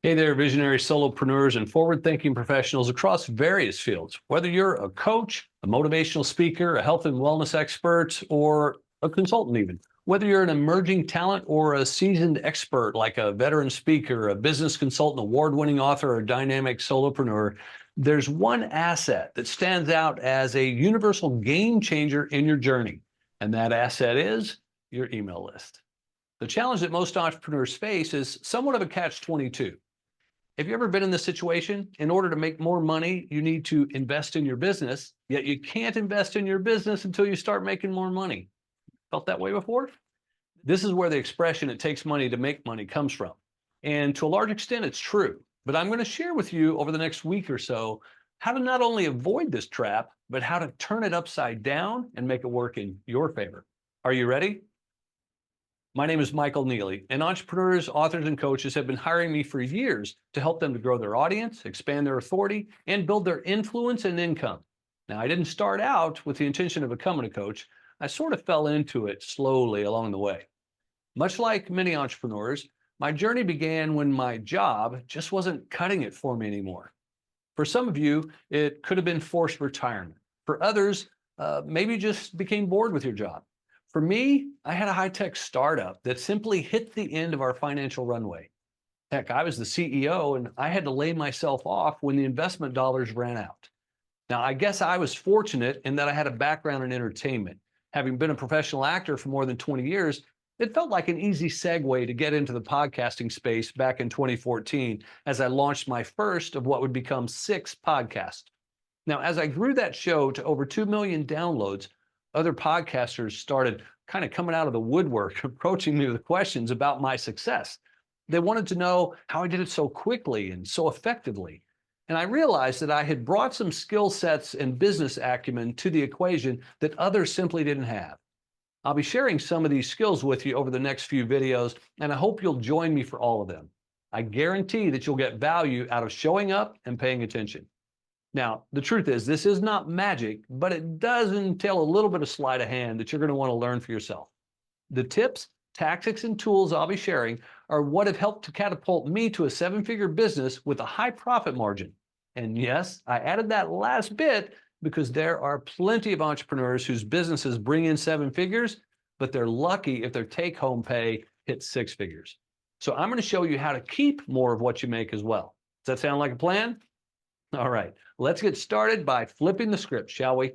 Hey there, visionary solopreneurs and forward-thinking professionals across various fields. Whether you're a coach, a motivational speaker, a health and wellness expert, or a consultant even. Whether you're an emerging talent or a seasoned expert like a veteran speaker, a business consultant, award-winning author, or a dynamic solopreneur, there's one asset that stands out as a universal game changer in your journey. And that asset is your email list. The challenge that most entrepreneurs face is somewhat of a catch-22. Have you ever been in this situation? In order to make more money, you need to invest in your business, yet you can't invest in your business until you start making more money. Felt that way before? This is where the expression, it takes money to make money, comes from. And to a large extent, it's true. But I'm going to share with you over the next week or so how to not only avoid this trap, but how to turn it upside down and make it work in your favor. Are you ready? My name is Michael Neely, and entrepreneurs, authors, and coaches have been hiring me for years to help them to grow their audience, expand their authority, and build their influence and income. Now, I didn't start out with the intention of becoming a coach. I sort of fell into it slowly along the way. Much like many entrepreneurs, my journey began when my job just wasn't cutting it for me anymore. For some of you, it could have been forced retirement. For others, maybe you just became bored with your job. For me, I had a high-tech startup that simply hit the end of our financial runway. Heck, I was the CEO and I had to lay myself off when the investment dollars ran out. Now, I guess I was fortunate in that I had a background in entertainment. Having been a professional actor for more than 20 years, it felt like an easy segue to get into the podcasting space back in 2014 as I launched my first of what would become 6 podcasts. Now, as I grew that show to over 2 million downloads, other podcasters started kind of coming out of the woodwork, approaching me with questions about my success. They wanted to know how I did it so quickly and so effectively. And I realized that I had brought some skill sets and business acumen to the equation that others simply didn't have. I'll be sharing some of these skills with you over the next few videos, and I hope you'll join me for all of them. I guarantee that you'll get value out of showing up and paying attention. Now, the truth is, this is not magic, but it does entail a little bit of sleight of hand that you're going to want to learn for yourself. The tips, tactics, and tools I'll be sharing are what have helped to catapult me to a 7-figure business with a high profit margin. And yes, I added that last bit because there are plenty of entrepreneurs whose businesses bring in 7 figures, but they're lucky if their take-home pay hits 6 figures. So I'm going to show you how to keep more of what you make as well. Does that sound like a plan? All right, let's get started by flipping the script, shall we?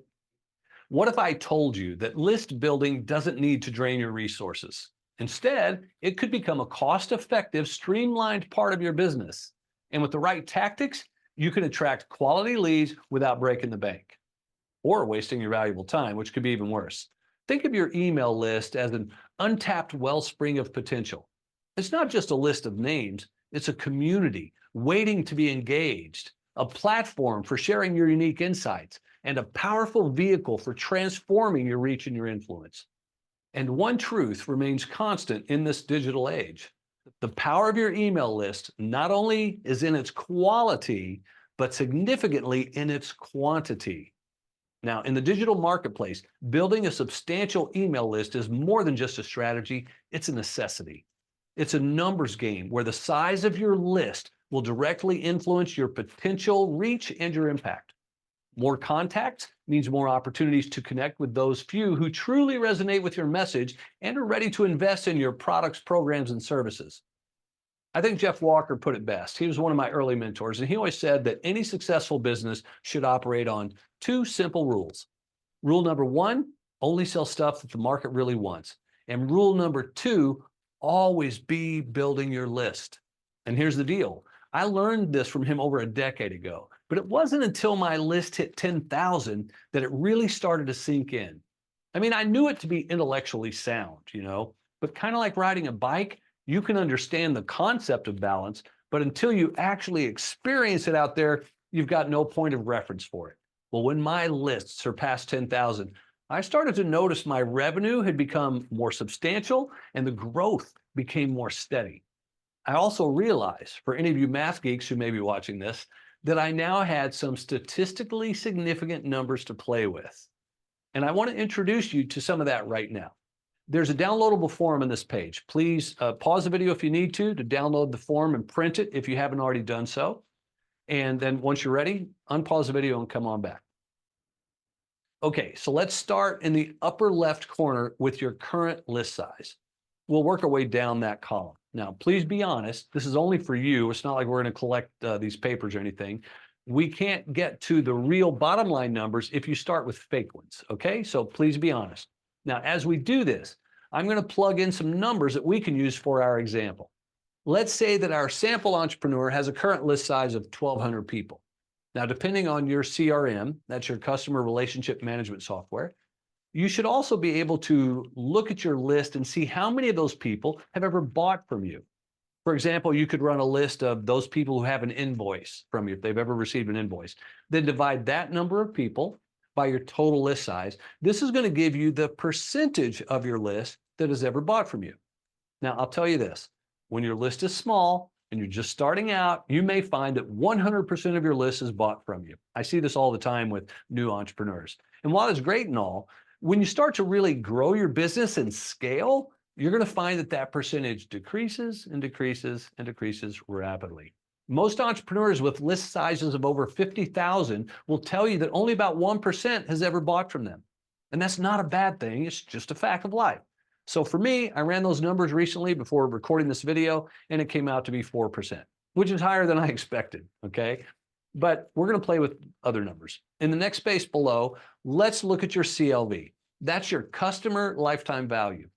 What if I told you that list building doesn't need to drain your resources? Instead, it could become a cost-effective, streamlined part of your business. And with the right tactics, you can attract quality leads without breaking the bank or wasting your valuable time, which could be even worse. Think of your email list as an untapped wellspring of potential. It's not just a list of names, it's a community waiting to be engaged, a platform for sharing your unique insights, and a powerful vehicle for transforming your reach and your influence. And one truth remains constant in this digital age. The power of your email list not only is in its quality, but significantly in its quantity. Now, in the digital marketplace, building a substantial email list is more than just a strategy, it's a necessity. It's a numbers game where the size of your list will directly influence your potential reach and your impact. More contacts means more opportunities to connect with those few who truly resonate with your message and are ready to invest in your products, programs, and services. I think Jeff Walker put it best. He was one of my early mentors, and he always said that any successful business should operate on 2 simple rules. Rule number 1, only sell stuff that the market really wants. And rule number 2, always be building your list. And here's the deal. I learned this from him over a decade ago, but it wasn't until my list hit 10,000 that it really started to sink in. I mean, I knew it to be intellectually sound, but kind of like riding a bike, you can understand the concept of balance, but until you actually experience it out there, you've got no point of reference for it. Well, when my list surpassed 10,000, I started to notice my revenue had become more substantial and the growth became more steady. I also realized, for any of you math geeks who may be watching this, that I now had some statistically significant numbers to play with. And I want to introduce you to some of that right now. There's a downloadable form on this page. Please pause the video if you need to download the form and print it if you haven't already done so. And then once you're ready, unpause the video and come on back. Okay, so let's start in the upper left corner with your current list size. We'll work our way down that column. Now, please be honest, this is only for you. It's not like we're going to collect these papers or anything. We can't get to the real bottom line numbers if you start with fake ones, okay? So please be honest. Now, as we do this, I'm going to plug in some numbers that we can use for our example. Let's say that our sample entrepreneur has a current list size of 1,200 people. Now, depending on your CRM, that's your customer relationship management software, you should also be able to look at your list and see how many of those people have ever bought from you. For example, you could run a list of those people who have an invoice from you, if they've ever received an invoice. Then divide that number of people by your total list size. This is going to give you the percentage of your list that has ever bought from you. Now, I'll tell you this, when your list is small and you're just starting out, you may find that 100% of your list is bought from you. I see this all the time with new entrepreneurs. And while it's great and all, when you start to really grow your business and scale, you're going to find that that percentage decreases and decreases and decreases rapidly. Most entrepreneurs with list sizes of over 50,000 will tell you that only about 1% has ever bought from them. And that's not a bad thing. It's just a fact of life. So for me, I ran those numbers recently before recording this video, and it came out to be 4%, which is higher than I expected, okay? But we're going to play with other numbers. In the next space below, let's look at your CLV. That's your customer lifetime value.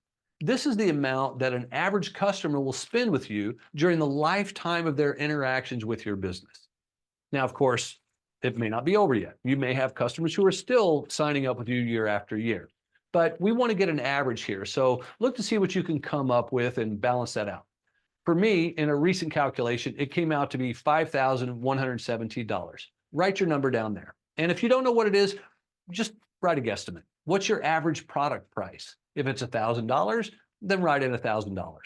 This is the amount that an average customer will spend with you during the lifetime of their interactions with your business. Now, of course, it may not be over yet. You may have customers who are still signing up with you year after year. But we want to get an average here. So look to see what you can come up with and balance that out. For me, in a recent calculation, it came out to be $5,117. Write your number down there. And if you don't know what it is, just write a guesstimate. What's your average product price? If it's $1,000, then write in $1,000.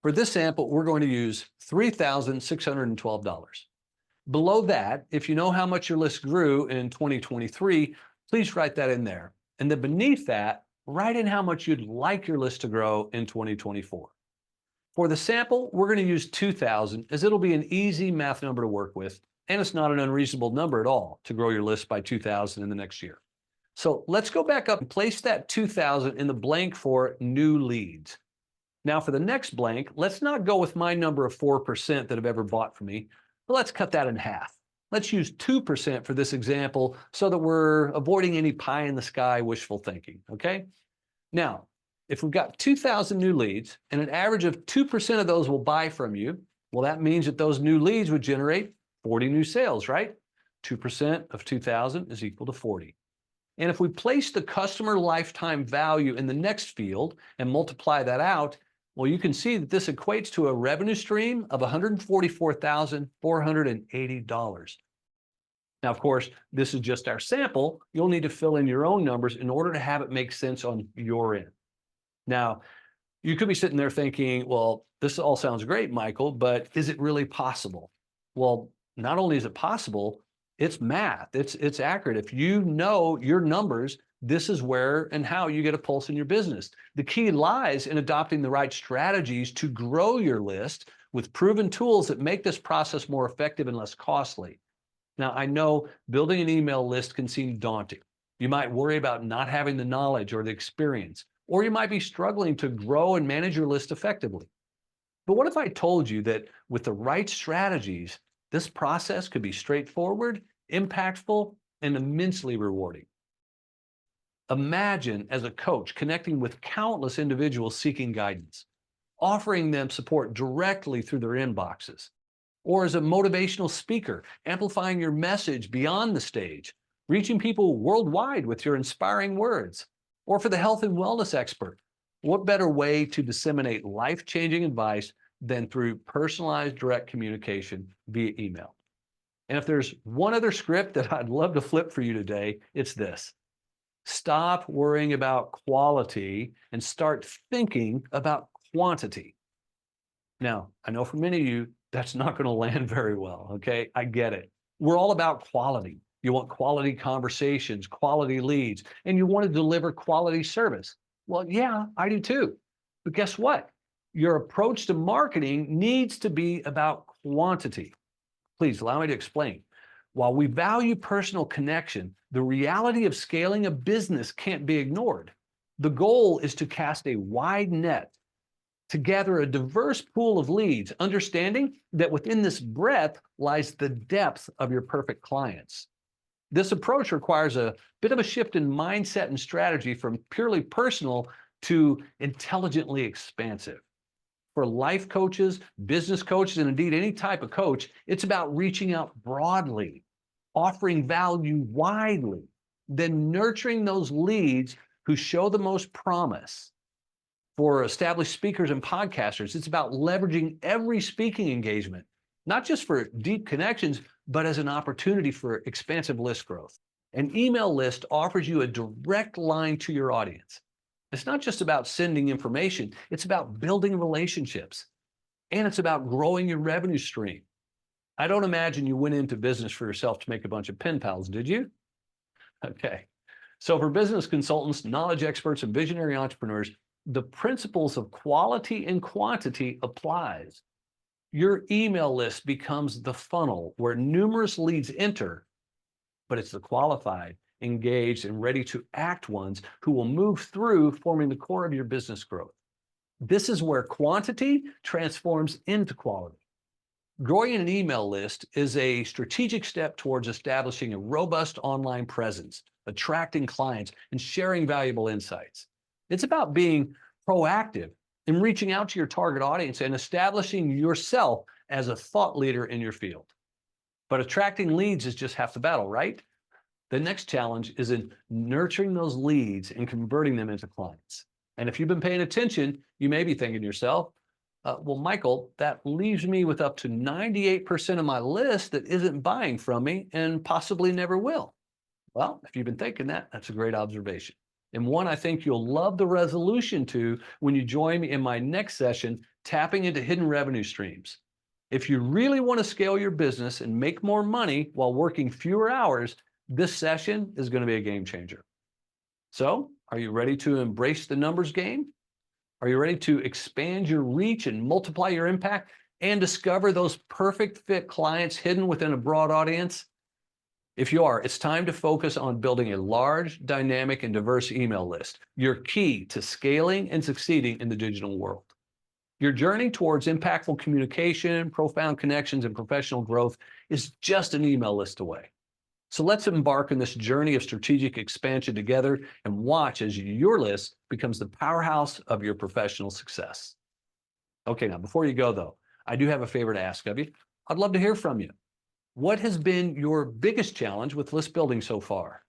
For this sample, we're going to use $3,612. Below that, if you know how much your list grew in 2023, please write that in there. And then beneath that, write in how much you'd like your list to grow in 2024. For the sample, we're going to use 2,000 as it'll be an easy math number to work with, and it's not an unreasonable number at all to grow your list by 2,000 in the next year. So let's go back up and place that 2,000 in the blank for new leads. Now for the next blank, let's not go with my number of 4% that have ever bought from me, but let's cut that in half. Let's use 2% for this example so that we're avoiding any pie in the sky wishful thinking, okay? Now, if we've got 2,000 new leads and an average of 2% of those will buy from you, well, that means that those new leads would generate 40 new sales, right? 2% of 2,000 is equal to 40. And if we place the customer lifetime value in the next field and multiply that out, well, you can see that this equates to a revenue stream of $144,480. Now, of course, this is just our sample. You'll need to fill in your own numbers in order to have it make sense on your end. Now, you could be sitting there thinking, well, this all sounds great, Michael, but is it really possible? Well, not only is it possible, it's math. It's accurate. If you know your numbers, this is where and how you get a pulse in your business. The key lies in adopting the right strategies to grow your list with proven tools that make this process more effective and less costly. Now, I know building an email list can seem daunting. You might worry about not having the knowledge or the experience, or you might be struggling to grow and manage your list effectively. But what if I told you that with the right strategies, this process could be straightforward, impactful, and immensely rewarding? Imagine as a coach connecting with countless individuals seeking guidance, offering them support directly through their inboxes, or as a motivational speaker, amplifying your message beyond the stage, reaching people worldwide with your inspiring words, or for the health and wellness expert. What better way to disseminate life-changing advice than through personalized direct communication via email? And if there's one other script that I'd love to flip for you today, it's this. Stop worrying about quality and start thinking about quantity. Now, I know for many of you, that's not going to land very well, okay? I get it. We're all about quality. You want quality conversations, quality leads, and you want to deliver quality service. Well, yeah, I do too. But guess what? Your approach to marketing needs to be about quantity. Please allow me to explain. While we value personal connection, the reality of scaling a business can't be ignored. The goal is to cast a wide net, to gather a diverse pool of leads, understanding that within this breadth lies the depth of your perfect clients. This approach requires a bit of a shift in mindset and strategy from purely personal to intelligently expansive. For life coaches, business coaches, and indeed any type of coach, it's about reaching out broadly, offering value widely, then nurturing those leads who show the most promise. For established speakers and podcasters, it's about leveraging every speaking engagement, not just for deep connections, but as an opportunity for expansive list growth. An email list offers you a direct line to your audience. It's not just about sending information, it's about building relationships, and it's about growing your revenue stream. I don't imagine you went into business for yourself to make a bunch of pen pals, did you? Okay. So for business consultants, knowledge experts, and visionary entrepreneurs, the principles of quality and quantity applies. Your email list becomes the funnel where numerous leads enter, but it's the qualified, engaged, and ready to act ones who will move through, forming the core of your business growth. This is where quantity transforms into quality. Growing an email list is a strategic step towards establishing a robust online presence, attracting clients, and sharing valuable insights. It's about being proactive and reaching out to your target audience and establishing yourself as a thought leader in your field. But attracting leads is just half the battle, right? The next challenge is in nurturing those leads and converting them into clients. And if you've been paying attention, you may be thinking to yourself, well, Michael, that leaves me with up to 98% of my list that isn't buying from me and possibly never will. Well, if you've been thinking that, that's a great observation. And one I think you'll love the resolution to when you join me in my next session, Tapping into Hidden Revenue Streams. If you really want to scale your business and make more money while working fewer hours, this session is going to be a game changer. So, are you ready to embrace the numbers game? Are you ready to expand your reach and multiply your impact and discover those perfect fit clients hidden within a broad audience? If you are, it's time to focus on building a large, dynamic, and diverse email list, your key to scaling and succeeding in the digital world. Your journey towards impactful communication, profound connections, and professional growth is just an email list away. So let's embark on this journey of strategic expansion together and watch as your list becomes the powerhouse of your professional success. Okay, now before you go though, I do have a favor to ask of you. I'd love to hear from you. What has been your biggest challenge with list building so far?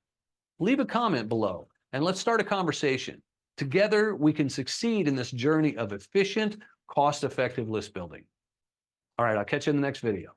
Leave a comment below and let's start a conversation. Together, we can succeed in this journey of efficient, cost-effective list building. All right, I'll catch you in the next video.